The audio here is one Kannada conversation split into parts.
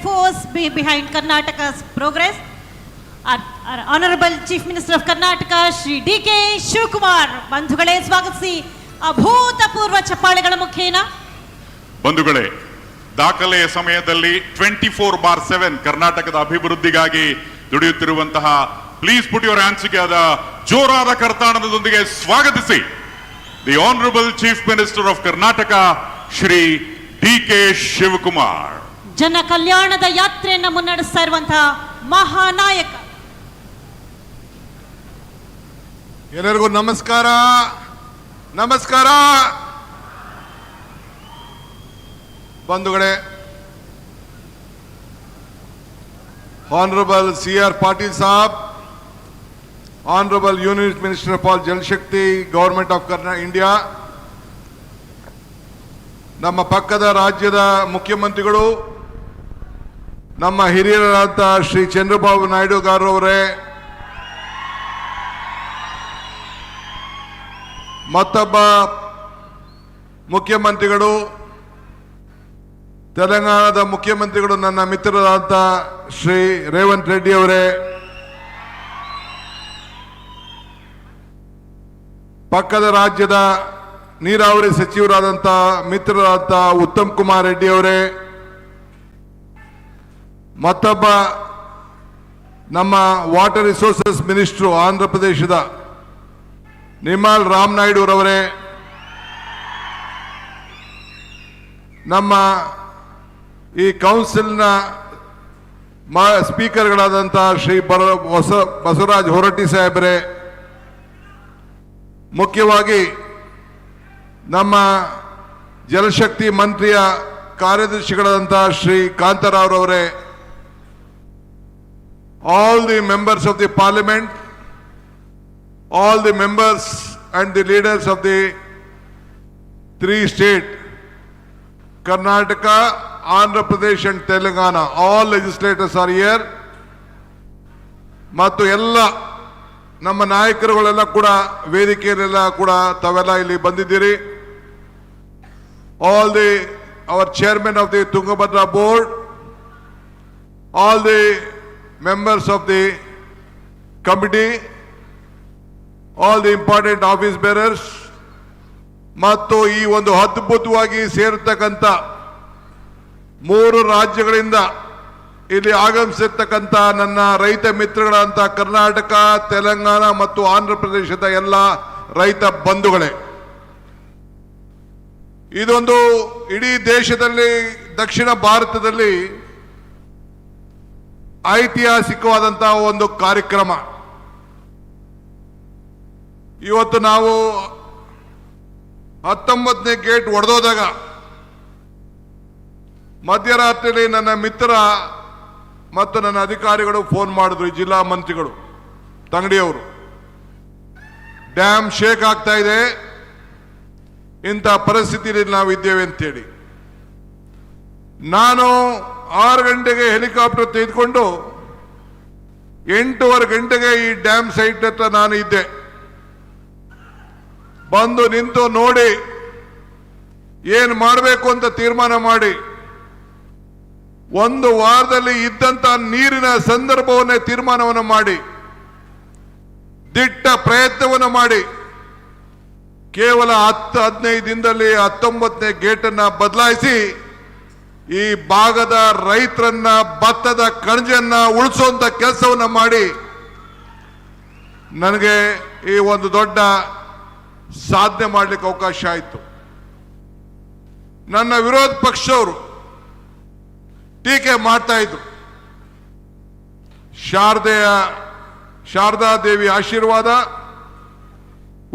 force behind Karnataka's progress. Our Honorable Chief Minister of Karnataka, Shri D.K. Shivkumar, ಬಂಧುಗಳೇ ಸ್ವಾಗತಿಸಿ ಅಭೂತಪೂರ್ವ ಚಪ್ಪಾಳೆಗಳ ಮುಖೇನ. ಬಂಧುಗಳೇ, ದಾಖಲೆಯ ಸಮಯದಲ್ಲಿ 24/7 ಕರ್ನಾಟಕದ ಅಭಿವೃದ್ಧಿಗಾಗಿ ದುಡಿಯುತ್ತಿರುವಂತಹ please put your hands together ಜೋರಾದ ಕರ್ತಾಡನದೊಂದಿಗೆ ಸ್ವಾಗತಿಸಿ the honourable chief minister of Karnataka Shri D K. Shivakumar. ಜನ ಕಲ್ಯಾಣದ ಯಾತ್ರೆಯನ್ನು ಮುನ್ನಡೆಸ್ತಾ ಇರುವಂತಹ ಮಹಾನಾಯಕ. ಎಲ್ಲರಿಗೂ ನಮಸ್ಕಾರ. ನಮಸ್ಕಾರ ಬಂಧುಗಳೇ, Honorable C.R. Patil Saab, Honorable Union Minister for Jal Shakti, Government of India, ನಮ್ಮ ಪಕ್ಕದ ರಾಜ್ಯದ ಮುಖ್ಯಮಂತ್ರಿಗಳು, ನಮ್ಮ ಹಿರಿಯರಾದ ಶ್ರೀ ಚಂದ್ರಬಾಬು ನಾಯ್ಡು ಅವರೇ, ಮತ್ತೊಬ್ಬ ಮುಖ್ಯಮಂತ್ರಿಗಳು, ತೆಲಂಗಾಣದ ಮುಖ್ಯಮಂತ್ರಿಗಳು, ನನ್ನ ಮಿತ್ರರಾದ ಶ್ರೀ ರೇವಂತ್ ರೆಡ್ಡಿ ಅವರೇ, ಪಕ್ಕದ ರಾಜ್ಯದ ನೀರಾವರಿ ಸಚಿವರಾದಂಥ ಮಿತ್ರರಾದ ಉತ್ತಮ್ ಕುಮಾರ್ ರೆಡ್ಡಿ ಅವರೇ, ಮತ್ತೊಬ್ಬ ನಮ್ಮ ವಾಟರ್ ರಿಸೋರ್ಸಸ್ ಮಿನಿಸ್ಟ್ರು ಆಂಧ್ರ ಪ್ರದೇಶದ ನಿಮಾಲ್ ರಾಮ್ ನಾಯ್ಡು ಅವರೇ, ನಮ್ಮ ಈ ಕೌನ್ಸಿಲ್ನ ಸ್ಪೀಕರ್ಗಳಾದಂಥ ಶ್ರೀ ಬಸವರಾಜ್ ಹೊರಟ್ಟಿ ಸಾಹೇಬರೇ, ಮುಖ್ಯವಾಗಿ ನಮ್ಮ ಜಲಶಕ್ತಿ ಮಂತ್ರಿಯ ಕಾರ್ಯದರ್ಶಿಗಳಾದಂಥ Shri ಕಾಂತರಾವ್ರವರೇ, all the members of the parliament, all the members and the leaders of the three states, Karnataka, Andhra Pradesh and Telangana, all legislators are here. ಮತ್ತು ಎಲ್ಲ ನಮ್ಮ ನಾಯಕರುಗಳೆಲ್ಲ ಕೂಡ ವೇದಿಕೆಯಲ್ಲೆಲ್ಲ ಕೂಡ ತಾವೆಲ್ಲ ಇಲ್ಲಿ ಬಂದಿದ್ದೀರಿ. all the our chairman of the Tungabhadra board, all the members of the committee, all the important office bearers, ಮತ್ತು ಈ ಒಂದು ಅದ್ಭುತವಾಗಿ ಸೇರತಕ್ಕಂಥ 3 ರಾಜ್ಯಗಳಿಂದ ಇಲ್ಲಿ ಆಗಮಿಸಿರ್ತಕ್ಕಂಥ ನನ್ನ ರೈತ ಮಿತ್ರಗಳಂತ ಕರ್ನಾಟಕ, ತೆಲಂಗಾಣ ಮತ್ತು ಆಂಧ್ರ ಪ್ರದೇಶದ ಎಲ್ಲ ರೈತ ಬಂಧುಗಳೇ, ಇದೊಂದು ಇಡೀ ದೇಶದಲ್ಲಿ, ದಕ್ಷಿಣ ಭಾರತದಲ್ಲಿ ಐತಿಹಾಸಿಕವಾದಂತಹ ಒಂದು ಕಾರ್ಯಕ್ರಮ. ಇವತ್ತು ನಾವು 19ನೇ ಗೇಟ್ ಒಡೆದೋದಾಗ ಮಧ್ಯರಾತ್ರಿಯಲ್ಲಿ ನನ್ನ ಮಿತ್ರ ಮತ್ತು ನನ್ನ ಅಧಿಕಾರಿಗಳು ಫೋನ್ ಮಾಡಿದ್ರು, ಜಿಲ್ಲಾ ಮಂತ್ರಿಗಳು ತಂಗಡಿಯವರು, ಡ್ಯಾಮ್ ಶೇಕ್ ಆಗ್ತಾ ಇದೆ, ಇಂಥ ಪರಿಸ್ಥಿತಿಯಲ್ಲಿ ನಾವಿದ್ದೇವೆ ಅಂತೇಳಿ. ನಾನು 6 ಗಂಟೆಗೆ ಹೆಲಿಕಾಪ್ಟರ್ ತೆಗೆದುಕೊಂಡು 8:15 ಗಂಟೆಗೆ ಈ ಡ್ಯಾಮ್ ಸೈಟ್ ಹತ್ರ ನಾನು ಇದ್ದೆ. ಬಂದು ನಿಂತು ನೋಡಿ ಏನು ಮಾಡಬೇಕು ಅಂತ ತೀರ್ಮಾನ ಮಾಡಿ 1 ವಾರದಲ್ಲಿ ಇದ್ದಂತ ನೀರಿನ ಸಂದರ್ಭವನ್ನೇ ತೀರ್ಮಾನವನ್ನು ಮಾಡಿ ದಿಟ್ಟ ಪ್ರಯತ್ನವನ್ನು ಮಾಡಿ ಕೇವಲ 10-15 ದಿನದಲ್ಲಿ 19ನೇ ಗೇಟನ್ನು ಬದಲಾಯಿಸಿ ಈ ಭಾಗದ ರೈತರನ್ನ, ಭತ್ತದ ಕಣಜನ್ನ ಉಳಿಸುವಂತ ಕೆಲಸವನ್ನ ಮಾಡಿ ನನಗೆ ಈ ಒಂದು ದೊಡ್ಡ ಸಾಧನೆ ಮಾಡಲಿಕ್ಕೆ ಅವಕಾಶ ಆಯಿತು. ನನ್ನ ವಿರೋಧ ಪಕ್ಷವರು ಟೀಕೆ ಮಾಡ್ತಾ ಇದ್ರು. ಶಾರದಾ ದೇವಿ ಆಶೀರ್ವಾದ,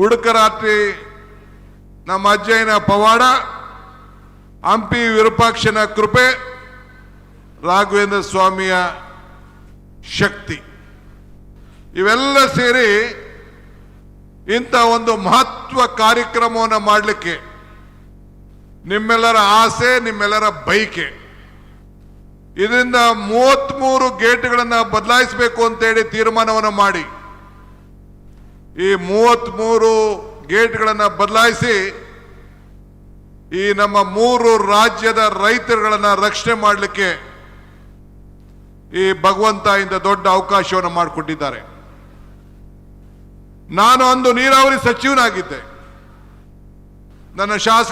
ಉಡುಕರಾತ್ರಿ ನಮ್ಮ ಅಜ್ಜಯ್ಯನ ಪವಾಡ, ಹಂಪಿ ವಿರೂಪಾಕ್ಷನ ಕೃಪೆ, ರಾಘವೇಂದ್ರ ಸ್ವಾಮಿಯ ಶಕ್ತಿ, ಇವೆಲ್ಲ ಸೇರಿ ಇಂಥ ಒಂದು ಮಹತ್ವ ಕಾರ್ಯಕ್ರಮವನ್ನು ಮಾಡಲಿಕ್ಕೆ ನಿಮ್ಮೆಲ್ಲರ ಆಸೆ, ನಿಮ್ಮೆಲ್ಲರ ಬಯಕೆ. ಇದರಿಂದ 33 ಗೇಟ್ಗಳನ್ನು ಬದಲಾಯಿಸಬೇಕು ಅಂತೇಳಿ ತೀರ್ಮಾನವನ್ನು ಮಾಡಿ ಈ 33 ಗೇಟ್ಗಳನ್ನು ಬದಲಾಯಿಸಿ ಈ ನಮ್ಮ 3 ರಾಜ್ಯದ ರೈತರುಗಳನ್ನು ರಕ್ಷಣೆ ಮಾಡಲಿಕ್ಕೆ ಈ ಭಗವಂತ ಇಂದ ದೊಡ್ಡ ಅವಕಾಶವನ್ನು ಮಾಡಿಕೊಟ್ಟಿದ್ದಾರೆ. ನಾನು ಅಂದು ನೀರಾವರಿ ಸಚಿವನಾಗಿದ್ದೆ. ನನ್ನ ಶಾಸಕ